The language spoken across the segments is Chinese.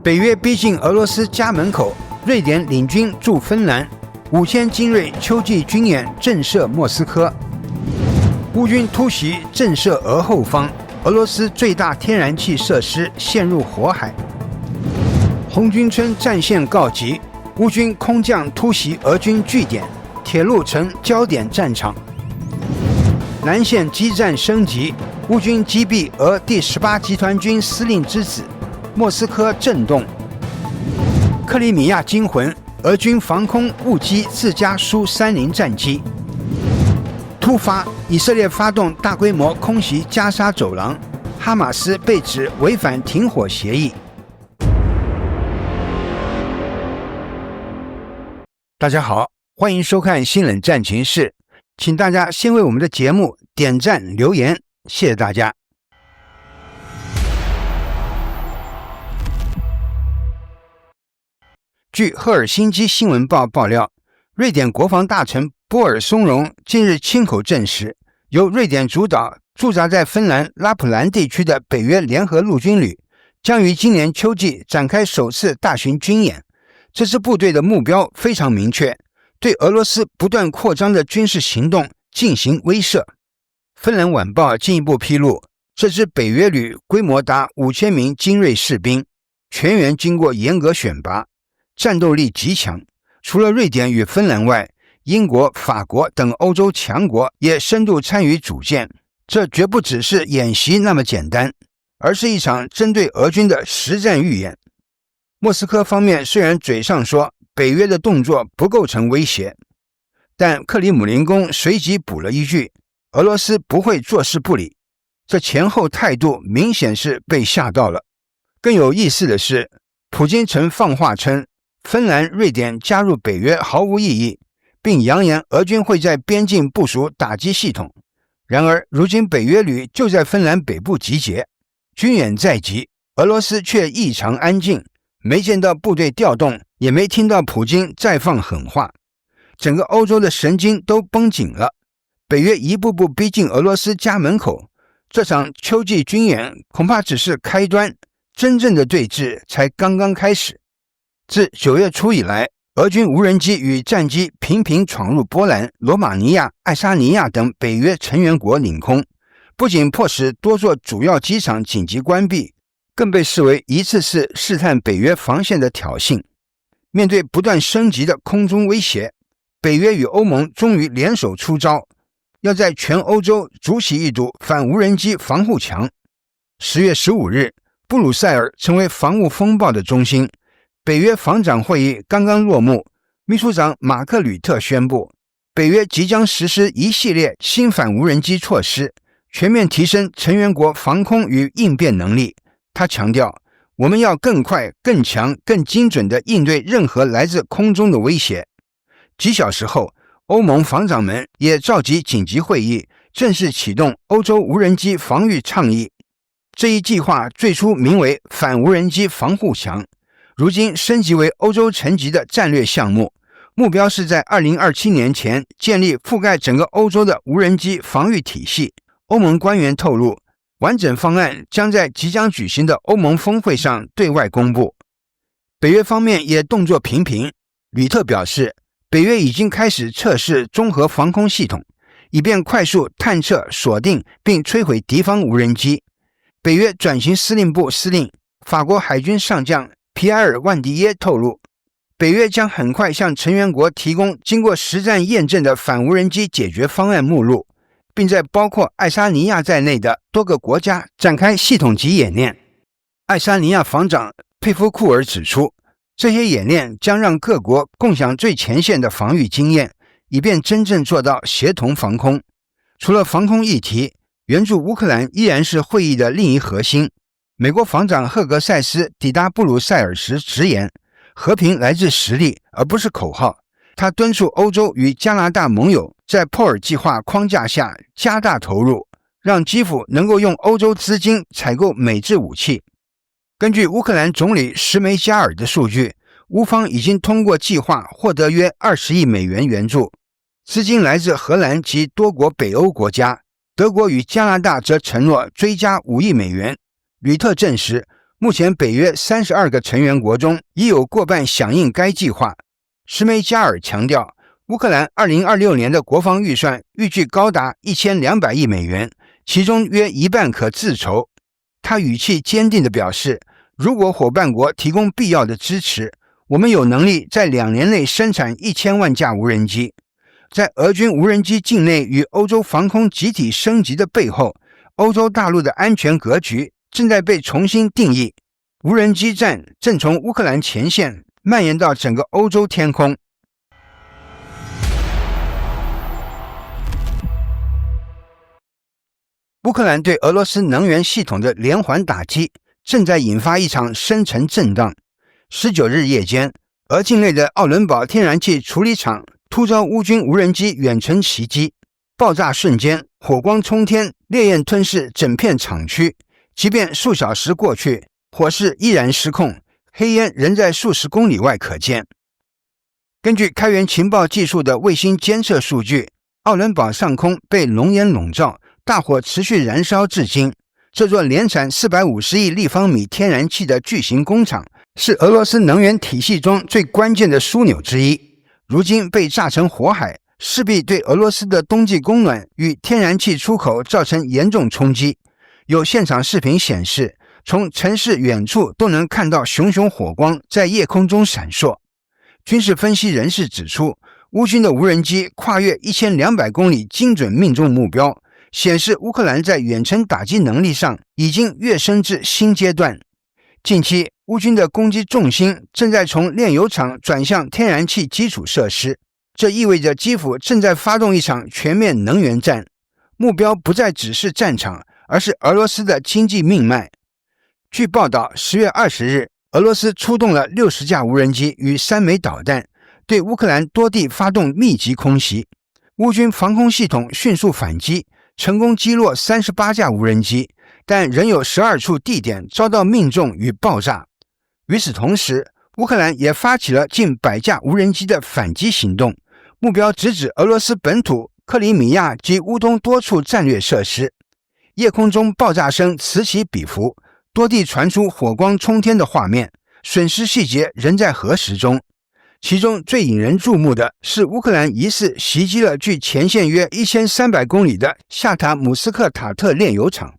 北约逼近俄罗斯家门口，瑞典领军驻芬兰，5000精锐秋季军演震慑莫斯科。乌军突袭震慑俄后方，俄罗斯最大天然气设施陷入火海。红军村战线告急，乌军空降突袭俄军据点，铁路成焦点战场。南线激战升级，乌军击毙俄第18集团军司令之子，莫斯科震动。克里米亚惊魂，俄军防空误击自家苏30战机。突发，以色列发动大规模空袭加沙走廊，哈马斯被指违反停火协议。大家好，欢迎收看新冷战情室，请大家先为我们的节目点赞留言，谢谢大家。据赫尔辛基新闻报爆料，瑞典国防大臣波尔松荣近日亲口证实，由瑞典主导驻扎在芬兰拉普兰地区的北约联合陆军旅将于今年秋季展开首次大型军演。这支部队的目标非常明确，对俄罗斯不断扩张的军事行动进行威慑。芬兰晚报进一步披露，这支北约旅规模达5000名精锐士兵，全员经过严格选拔，战斗力极强。除了瑞典与芬兰外，英国、法国等欧洲强国也深度参与组建。这绝不只是演习那么简单，而是一场针对俄军的实战预演。莫斯科方面虽然嘴上说北约的动作不构成威胁，但克里姆林宫随即补了一句，俄罗斯不会坐视不理。这前后态度明显是被吓到了。更有意思的是，普京曾放话称芬兰、瑞典加入北约毫无意义，并扬言俄军会在边境部署打击系统。然而如今北约旅就在芬兰北部集结，军演在即，俄罗斯却异常安静，没见到部队调动，也没听到普京再放狠话。整个欧洲的神经都绷紧了，北约一步步逼近俄罗斯家门口，这场秋季军演恐怕只是开端，真正的对峙才刚刚开始。自9月初以来，俄军无人机与战机频频闯入波兰、罗马尼亚、爱沙尼亚等北约成员国领空，不仅迫使多座主要机场紧急关闭，更被视为一次次试探北约防线的挑衅。面对不断升级的空中威胁，北约与欧盟终于联手出招，要在全欧洲筑起一堵反无人机防护墙。10月15日，布鲁塞尔成为防务风暴的中心。北约防长会议刚刚落幕，秘书长马克吕特宣布，北约即将实施一系列新反无人机措施，全面提升成员国防空与应变能力。他强调，我们要更快、更强、更精准地应对任何来自空中的威胁。几小时后，欧盟防长们也召集紧急会议，正式启动欧洲无人机防御倡议。这一计划最初名为反无人机防护墙，如今升级为欧洲层级的战略项目，目标是在2027年前建立覆盖整个欧洲的无人机防御体系。欧盟官员透露，完整方案将在即将举行的欧盟峰会上对外公布。北约方面也动作频频，吕特表示，北约已经开始测试综合防空系统，以便快速探测、锁定并摧毁敌方无人机。北约转型司令部司令、法国海军上将皮埃尔·万迪耶透露，北约将很快向成员国提供经过实战验证的反无人机解决方案目录，并在包括爱沙尼亚在内的多个国家展开系统级演练。爱沙尼亚防长佩夫库尔指出，这些演练将让各国共享最前线的防御经验，以便真正做到协同防空。除了防空议题，援助乌克兰依然是会议的另一核心。美国防长赫格塞斯抵达布鲁塞尔时直言，和平来自实力而不是口号。他敦促欧洲与加拿大盟友在珀尔计划框架下加大投入，让基辅能够用欧洲资金采购美制武器。根据乌克兰总理什梅加尔的数据，乌方已经通过计划获得约20亿美元援助，资金来自荷兰及多国北欧国家，德国与加拿大则承诺追加5亿美元。吕特证实，目前北约32个成员国中已有过半响应该计划。什梅加尔强调，乌克兰2026年的国防预算预计高达1200亿美元，其中约一半可自筹。他语气坚定地表示，如果伙伴国提供必要的支持，我们有能力在2年内生产1000万架无人机。在俄军无人机境内与欧洲防空集体升级的背后，欧洲大陆的安全格局正在被重新定义，无人机战正从乌克兰前线蔓延到整个欧洲天空。乌克兰对俄罗斯能源系统的连环打击正在引发一场深层震荡。19日夜间，俄境内的奥伦堡天然气处理厂突遭乌军无人机远程袭击，爆炸瞬间火光冲天，烈焰吞噬整片厂区。即便数小时过去，火势依然失控，黑烟仍在数十公里外可见。根据开源情报技术的卫星监测数据，奥伦堡上空被浓烟笼罩，大火持续燃烧至今。这座年产450亿立方米天然气的巨型工厂是俄罗斯能源体系中最关键的枢纽之一，如今被炸成火海，势必对俄罗斯的冬季供暖与天然气出口造成严重冲击。有现场视频显示，从城市远处都能看到熊熊火光在夜空中闪烁。军事分析人士指出，乌军的无人机跨越1200公里精准命中目标，显示乌克兰在远程打击能力上已经跃升至新阶段。近期，乌军的攻击重心正在从炼油厂转向天然气基础设施，这意味着基辅正在发动一场全面能源战，目标不再只是战场，而是俄罗斯的经济命脉。据报道，10月20日，俄罗斯出动了60架无人机与3枚导弹，对乌克兰多地发动密集空袭。乌军防空系统迅速反击，成功击落38架无人机，但仍有12处地点遭到命中与爆炸。与此同时，乌克兰也发起了近100架无人机的反击行动，目标直指俄罗斯本土、克里米亚及乌东多处战略设施。夜空中爆炸声此起彼伏，多地传出火光冲天的画面，损失细节仍在核实中。其中最引人注目的是乌克兰疑似袭击了距前线约1300公里的夏塔姆斯克塔特炼油厂。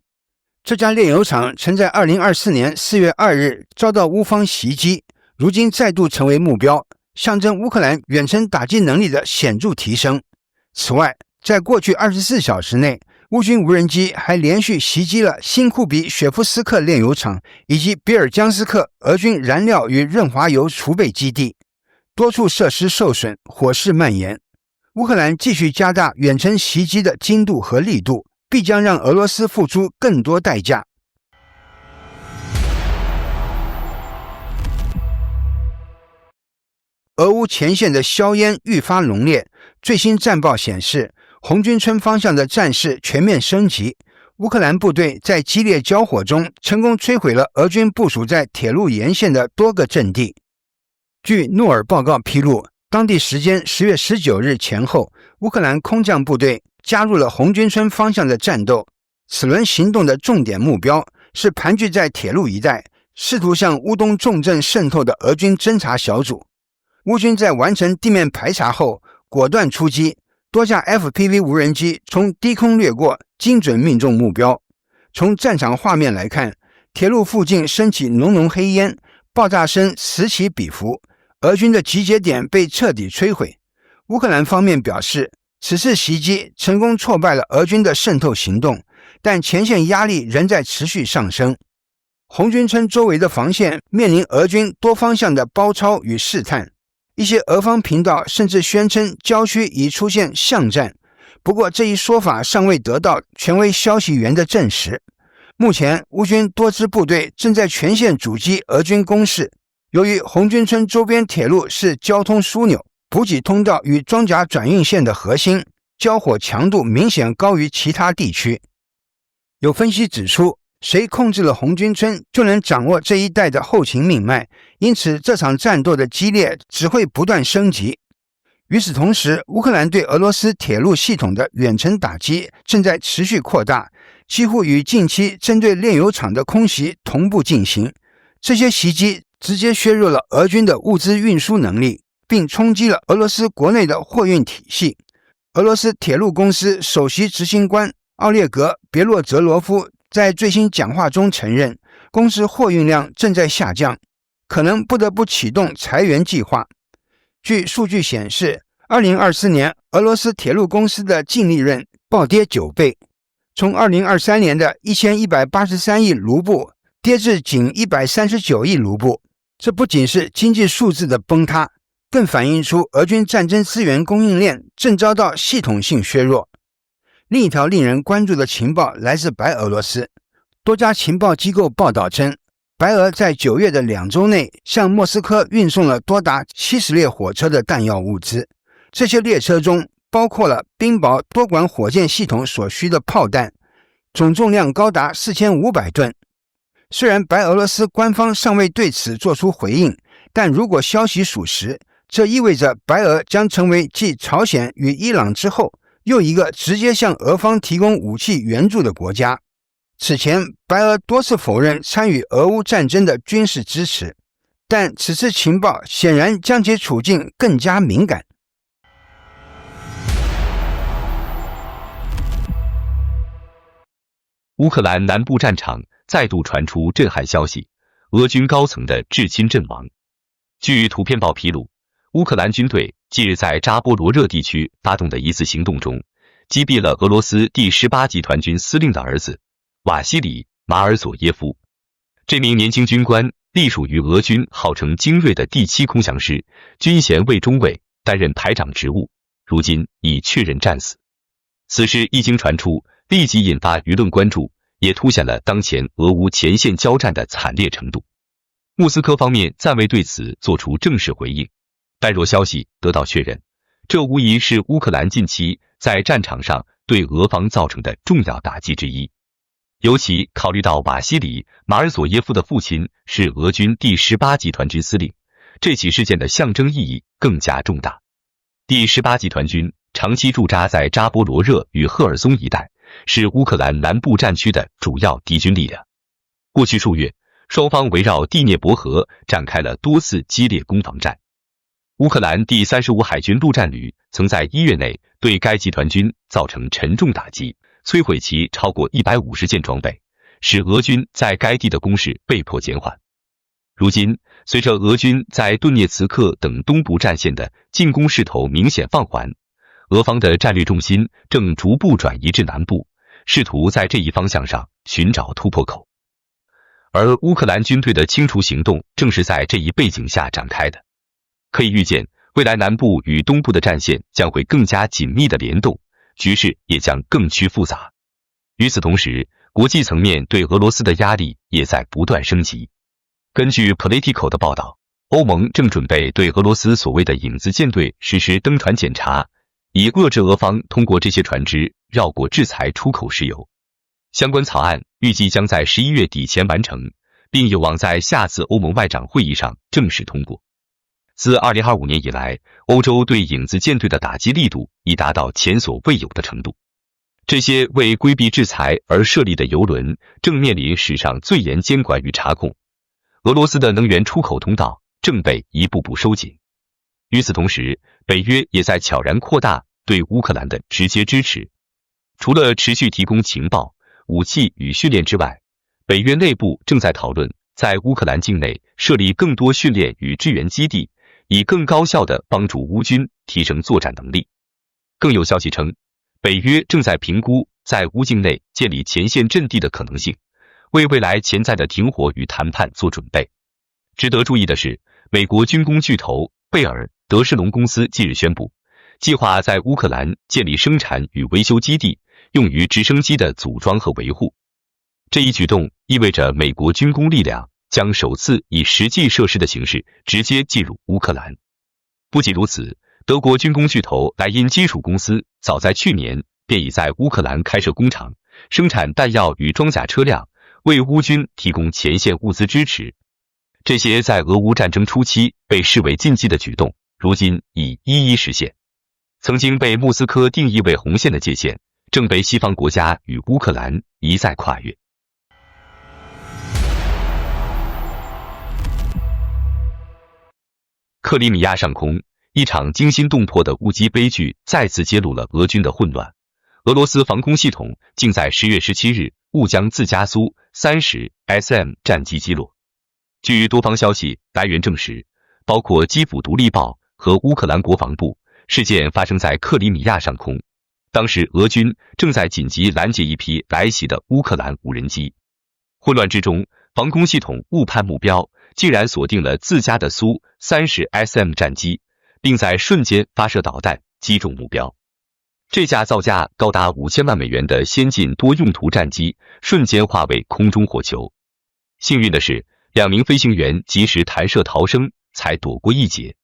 这家炼油厂曾在2024年4月2日遭到乌方袭击，如今再度成为目标，象征乌克兰远程打击能力的显著提升。此外，在过去24小时内，乌军无人机还连续袭击了新库比雪夫斯克炼油厂以及比尔江斯克俄军燃料与润滑油储备基地，多处设施受损，火势蔓延。乌克兰继续加大远程袭击的精度和力度，必将让俄罗斯付出更多代价。俄乌前线的硝烟愈发浓烈，最新战报显示，红军村方向的战事全面升级，乌克兰部队在激烈交火中成功摧毁了俄军部署在铁路沿线的多个阵地。据诺尔报告披露，当地时间10月19日前后，乌克兰空降部队加入了红军村方向的战斗。此轮行动的重点目标是盘踞在铁路一带，试图向乌东重镇渗透的俄军侦察小组。乌军在完成地面排查后，果断出击，多架 FPV 无人机从低空掠过，精准命中目标。从战场画面来看，铁路附近升起浓浓黑烟，爆炸声此起彼伏，俄军的集结点被彻底摧毁。乌克兰方面表示，此次袭击成功挫败了俄军的渗透行动，但前线压力仍在持续上升。红军村周围的防线面临俄军多方向的包抄与试探，一些俄方频道甚至宣称郊区已出现巷战，不过这一说法尚未得到权威消息源的证实。目前，乌军多支部队正在全线阻击俄军攻势。由于红军村周边铁路是交通枢纽、补给通道与装甲转运线的核心，交火强度明显高于其他地区。有分析指出，谁控制了红军村，就能掌握这一带的后勤命脉，因此这场战斗的激烈只会不断升级。与此同时，乌克兰对俄罗斯铁路系统的远程打击正在持续扩大，几乎与近期针对炼油厂的空袭同步进行。这些袭击直接削弱了俄军的物资运输能力，并冲击了俄罗斯国内的货运体系。俄罗斯铁路公司首席执行官奥列格·别洛泽罗夫在最新讲话中承认，公司货运量正在下降，可能不得不启动裁员计划。据数据显示，2024年俄罗斯铁路公司的净利润暴跌9倍，从2023年的1183亿卢布跌至仅139亿卢布。这不仅是经济数字的崩塌，更反映出俄军战争资源供应链正遭到系统性削弱。另一条令人关注的情报来自白俄罗斯，多家情报机构报道称，白俄在9月的2周内向莫斯科运送了多达70列火车的弹药物资，这些列车中包括了冰雹多管火箭系统所需的炮弹，总重量高达4500吨。虽然白俄罗斯官方尚未对此作出回应，但如果消息属实，这意味着白俄将成为继朝鲜与伊朗之后又一个直接向俄方提供武器援助的国家。此前，白俄多次否认参与俄乌战争的军事支持，但此次情报显然将其处境更加敏感。乌克兰南部战场再度传出震撼消息，俄军高层的至亲阵亡。据图片报披露，乌克兰军队近日在扎波罗热地区发动的一次行动中，击毙了俄罗斯第18集团军司令的儿子瓦西里·马尔佐耶夫。这名年轻军官隶属于俄军号称精锐的第7空降师，军衔为中尉，担任排长职务，如今已确认战死。此事一经传出，立即引发舆论关注，也凸显了当前俄乌前线交战的惨烈程度。莫斯科方面暂未对此作出正式回应，但若消息得到确认，这无疑是乌克兰近期在战场上对俄方造成的重要打击之一。尤其考虑到瓦西里·马尔佐耶夫的父亲是俄军第18集团军司令，这起事件的象征意义更加重大。第18集团军长期驻扎在扎波罗热与赫尔松一带，是乌克兰南部战区的主要敌军力量。过去数月，双方围绕第聂伯河展开了多次激烈攻防战。乌克兰第35海军陆战旅曾在1月内对该集团军造成沉重打击，摧毁其超过150件装备，使俄军在该地的攻势被迫减缓。如今，随着俄军在顿涅茨克等东部战线的进攻势头明显放缓，俄方的战略重心正逐步转移至南部，试图在这一方向上寻找突破口。而乌克兰军队的清除行动正是在这一背景下展开的。可以预见，未来南部与东部的战线将会更加紧密的联动，局势也将更趋复杂。与此同时，国际层面对俄罗斯的压力也在不断升级。根据 Politico 的报道，欧盟正准备对俄罗斯所谓的影子舰队实施登船检查，以遏制俄方通过这些船只绕过制裁出口石油。相关草案预计将在11月底前完成，并有望在下次欧盟外长会议上正式通过。自2025年以来，欧洲对影子舰队的打击力度已达到前所未有的程度。这些为规避制裁而设立的油轮正面临史上最严监管与查控。俄罗斯的能源出口通道正被一步步收紧。与此同时，北约也在悄然扩大对乌克兰的直接支持。除了持续提供情报、武器与训练之外，北约内部正在讨论在乌克兰境内设立更多训练与支援基地，以更高效地帮助乌军提升作战能力。更有消息称，北约正在评估在乌境内建立前线阵地的可能性，为未来潜在的停火与谈判做准备。值得注意的是，美国军工巨头贝尔德士隆公司近日宣布，计划在乌克兰建立生产与维修基地，用于直升机的组装和维护。这一举动意味着美国军工力量将首次以实际设施的形式直接进入乌克兰。不仅如此，德国军工巨头莱茵金属公司早在去年便已在乌克兰开设工厂，生产弹药与装甲车辆，为乌军提供前线物资支持。这些在俄乌战争初期被视为禁忌的举动，如今已一一实现。曾经被莫斯科定义为红线的界限，正被西方国家与乌克兰一再跨越。克里米亚上空，一场惊心动魄的误击悲剧再次揭露了俄军的混乱。俄罗斯防空系统竟在10月17日误将自家苏 30SM 战机击落。据多方消息来源证实，包括基辅独立报和乌克兰国防部，事件发生在克里米亚上空。当时俄军正在紧急拦截一批来袭的乌克兰无人机。混乱之中，防空系统误判目标，竟然锁定了自家的苏 30SM 战机，并在瞬间发射导弹击中目标。这架造价高达5000万美元的先进多用途战机瞬间化为空中火球。幸运的是，2名飞行员及时弹射逃生，才躲过一劫。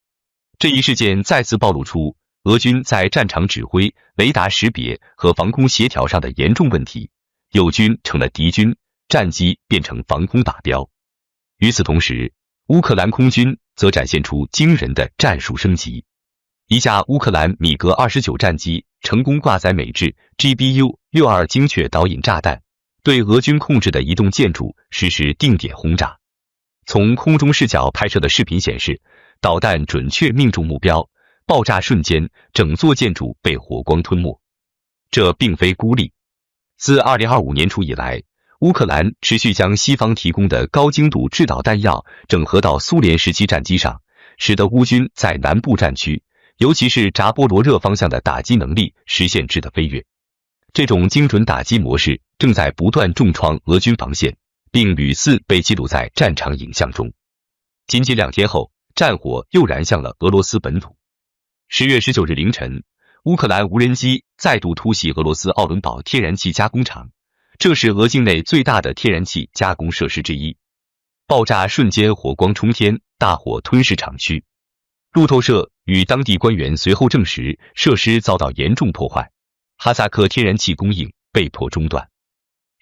这一事件再次暴露出俄军在战场指挥、雷达识别和防空协调上的严重问题，友军成了敌军，战机变成防空靶标。与此同时，乌克兰空军则展现出惊人的战术升级。一架乌克兰米格29战机成功挂载美制 GBU-62精确导引炸弹，对俄军控制的一栋建筑实施定点轰炸。从空中视角拍摄的视频显示，导弹准确命中目标，爆炸瞬间，整座建筑被火光吞没。这并非孤立。自2025年初以来，乌克兰持续将西方提供的高精度制导弹药整合到苏联时期战机上，使得乌军在南部战区，尤其是扎波罗热方向的打击能力实现质的飞跃。这种精准打击模式正在不断重创俄军防线，并屡次被记录在战场影像中。仅仅2天后，战火又燃向了俄罗斯本土。10月19日凌晨，乌克兰无人机再度突袭俄罗斯奥伦堡天然气加工厂，这是俄境内最大的天然气加工设施之一。爆炸瞬间火光冲天，大火吞噬厂区。路透社与当地官员随后证实，设施遭到严重破坏，哈萨克天然气供应被迫中断。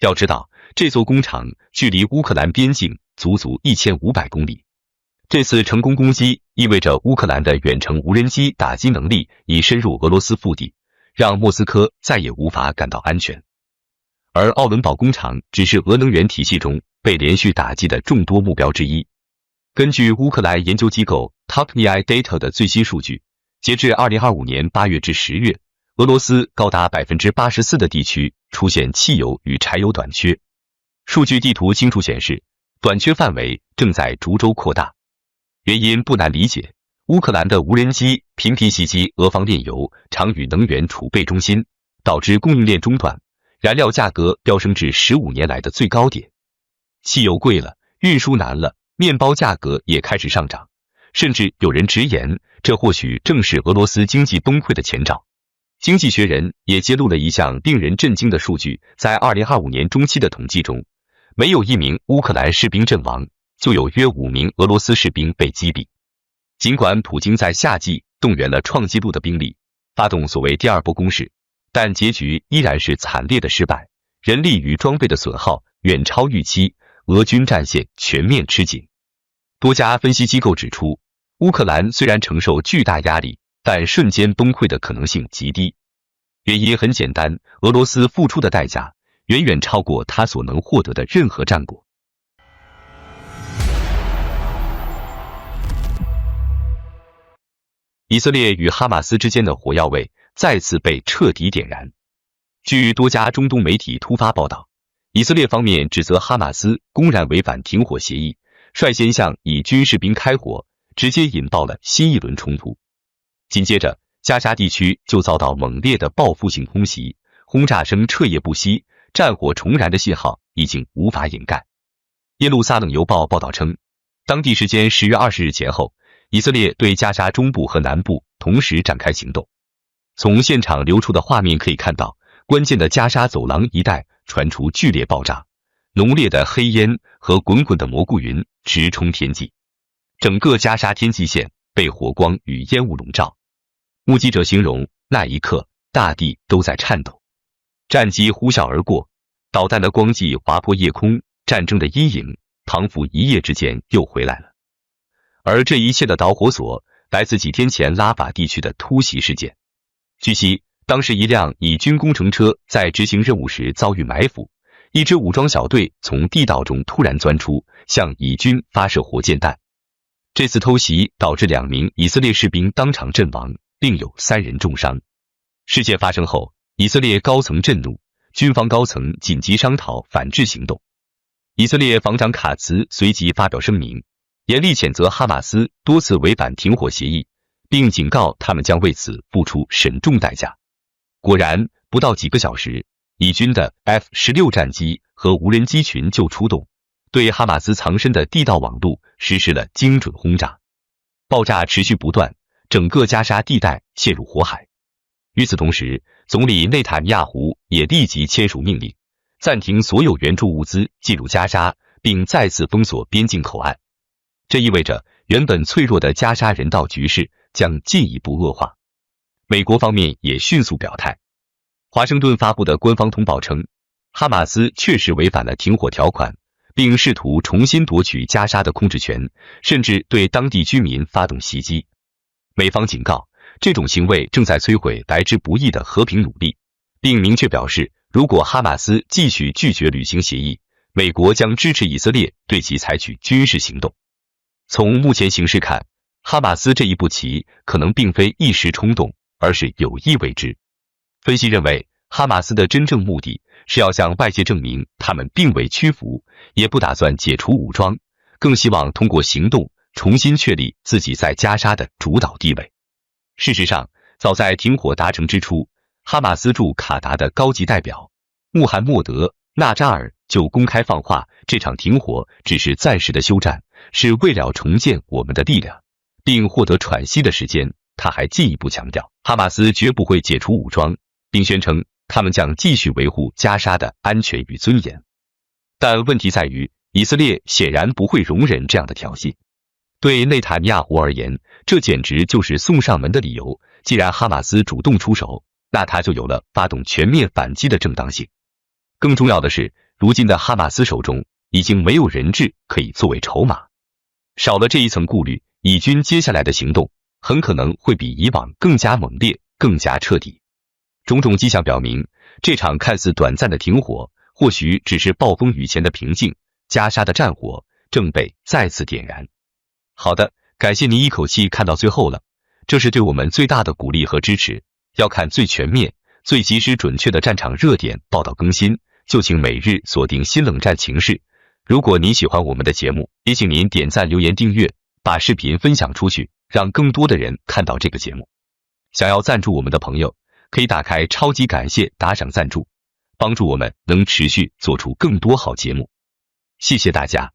要知道，这座工厂距离乌克兰边境足足1500公里。这次成功攻击意味着乌克兰的远程无人机打击能力已深入俄罗斯腹地，让莫斯科再也无法感到安全。而奥伦堡工厂只是俄能源体系中被连续打击的众多目标之一。根据乌克兰研究机构 Topni Data 的最新数据，截至2025年8月至10月，俄罗斯高达 84% 的地区出现汽油与柴油短缺。数据地图清楚显示，短缺范围正在逐周扩大。原因不难理解，乌克兰的无人机频频袭击俄方炼油厂与能源储备中心，导致供应链中断，燃料价格飙升至15年来的最高点。汽油贵了，运输难了，面包价格也开始上涨，甚至有人直言，这或许正是俄罗斯经济崩溃的前兆。经济学人也揭露了一项令人震惊的数据，在2025年中期的统计中，没有1名乌克兰士兵阵亡，就有约5名俄罗斯士兵被击毙。尽管普京在夏季动员了创纪录的兵力，发动所谓第2波攻势，但结局依然是惨烈的失败，人力与装备的损耗远超预期，俄军战线全面吃紧。多家分析机构指出，乌克兰虽然承受巨大压力，但瞬间崩溃的可能性极低。原因很简单，俄罗斯付出的代价远远超过他所能获得的任何战果。以色列与哈马斯之间的火药味再次被彻底点燃。据多家中东媒体突发报道，以色列方面指责哈马斯公然违反停火协议，率先向以军士兵开火，直接引爆了新一轮冲突。紧接着，加沙地区就遭到猛烈的报复性空袭，轰炸声彻夜不息，战火重燃的信号已经无法掩盖。耶路撒冷邮报报道称，当地时间10月20日前后，以色列对加沙中部和南部同时展开行动。从现场流出的画面可以看到，关键的加沙走廊一带传出剧烈爆炸，浓烈的黑烟和滚滚的蘑菇云直冲天际，整个加沙天际线被火光与烟雾笼罩。目击者形容，那一刻大地都在颤抖。战机呼啸而过，导弹的光迹划破夜空，战争的阴影仿佛一夜之间又回来了。而这一切的导火索来自几天前拉法地区的突袭事件。据悉，当时一辆以军工程车在执行任务时遭遇埋伏，一支武装小队从地道中突然钻出，向以军发射火箭弹。这次偷袭导致2名以色列士兵当场阵亡，另有3人重伤。事件发生后，以色列高层震怒，军方高层紧急商讨反制行动。以色列防长卡茨随即发表声明，严厉谴责哈马斯多次违反停火协议，并警告他们将为此付出沉重代价。果然，不到几个小时，以军的 F-16战机和无人机群就出动，对哈马斯藏身的地道网路实施了精准轰炸。爆炸持续不断，整个加沙地带陷入火海。与此同时，总理内塔尼亚胡也立即签署命令，暂停所有援助物资进入加沙，并再次封锁边境口岸。这意味着原本脆弱的加沙人道局势将进一步恶化。美国方面也迅速表态。华盛顿发布的官方通报称，哈马斯确实违反了停火条款，并试图重新夺取加沙的控制权，甚至对当地居民发动袭击。美方警告，这种行为正在摧毁来之不易的和平努力，并明确表示，如果哈马斯继续拒绝履行协议，美国将支持以色列对其采取军事行动。从目前形势看，哈马斯这一步棋可能并非一时冲动，而是有意为之。分析认为，哈马斯的真正目的是要向外界证明他们并未屈服，也不打算解除武装，更希望通过行动重新确立自己在加沙的主导地位。事实上，早在停火达成之初，哈马斯驻卡达的高级代表穆罕默德·纳扎尔就公开放话，这场停火只是暂时的休战，是为了重建我们的力量，并获得喘息的时间。他还进一步强调，哈马斯绝不会解除武装，并宣称他们将继续维护加沙的安全与尊严。但问题在于，以色列显然不会容忍这样的挑衅。对内塔尼亚胡而言，这简直就是送上门的理由。既然哈马斯主动出手，那他就有了发动全面反击的正当性。更重要的是，如今的哈马斯手中已经没有人质可以作为筹码，少了这一层顾虑，以军接下来的行动很可能会比以往更加猛烈、更加彻底。种种迹象表明，这场看似短暂的停火，或许只是暴风雨前的平静，加沙的战火正被再次点燃。好的，感谢您一口气看到最后了，这是对我们最大的鼓励和支持。要看最全面、最及时准确的战场热点报道更新，就请每日锁定新冷战情势。如果您喜欢我们的节目，也请您点赞、留言、订阅，把视频分享出去，让更多的人看到这个节目。想要赞助我们的朋友，可以打开超级感谢打赏赞助，帮助我们能持续做出更多好节目。谢谢大家。